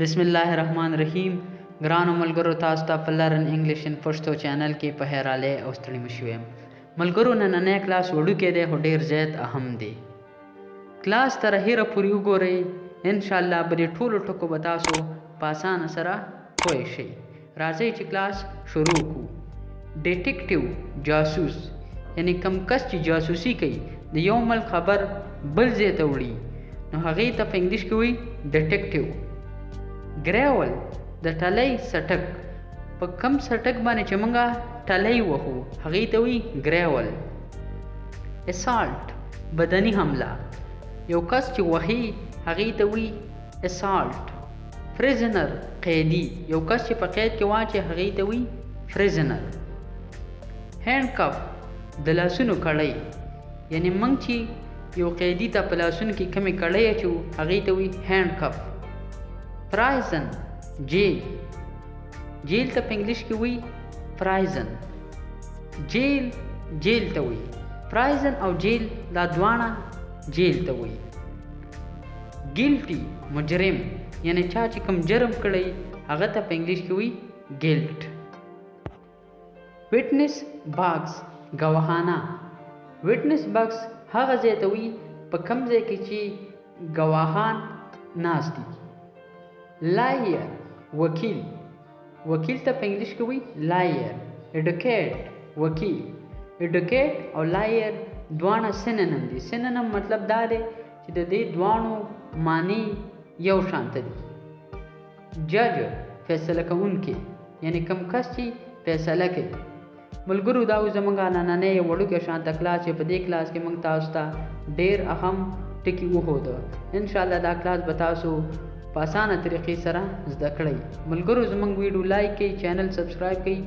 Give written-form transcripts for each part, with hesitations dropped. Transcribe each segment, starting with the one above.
बिस्मिल्लाहिर्रहमानिर्रहीम ګرانو ملګرو تاسو ته په لرن انګلیش ان پښتو چینل کې په هراله او ستړي مشوم ملګرو نننې کلاس وړوکی دی خو ډیر زیات اهم دی کلاس تر هیره پورې وګورئ ان شاء الله به ټولو ټکو به تاسو په اسانه سره پوه شئ راځئ چې کلاس شروع کړو ډیټیکټیو جاسوس یعنی کم کس چې جاسوسي کوي د یو ملک خبر بل ځای ته وړي نو هغې ته په انګلیش کې وایي ډیټیکټیو ګریول د ټلۍ سټک په کم سټک باندې چې موږ ټلۍ وهو هغې ته وایي ګریول اسالټ بدني حمله یو کس چې وهي هغې ته وایي اسالټ پریزنر قیدي یو کس چې په قید کې واچي هغې ته وایي پریزنر هینډ کف د لاسونو کړۍ یعنی موږ چې یو قیدي ته په لاسونو کې کمې کړۍ اچو هغې ته وایي هینډ کف پرایزن جیل جیل ته په انګلیش کې وایي پرایزن جیل ته وایي پرایزن او جیل دا دواړه جیل ته وایي ګیلټي مجرم یعنی چا چې کوم جرم کړی هغه ته په انګلیش کې وایي ګیلټ وټنس باکس ګواهانه وټنس باکس هغه ځای ته وایي په کوم ځای کې چې ګواهان ناست دي لایر وکیل ته په انګلیش کې وایي لایر ایډوکیټ وکیل ایډوکیټ او لایر دواړه سینونیم دي سینونیم مطلب دا دی چې د دې دواړو معنی یو شانته دي جج فیصله کوونکی یعنی کم کس چې فیصله کوي ملګرو دا زموږ نننۍ وړوکی شانته کلاس چې په دې کلاس کې موږ تاسو ته ډېر اهم ټکي وښوده انشاءالله دا کلاس به تاسو په اسانه طریقې سره زده کړئ ملګرو زموږ ویډیو لایک کړئ چینل سبسکرایب کړئ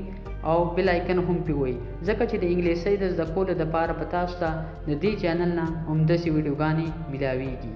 او بیل آیکن هم پې ووهئ ځکه چې د انګلیسۍ د زده کولو دپاره به تاسو ته د دې چینل نه همداسې ویډیوګانې میلاویږي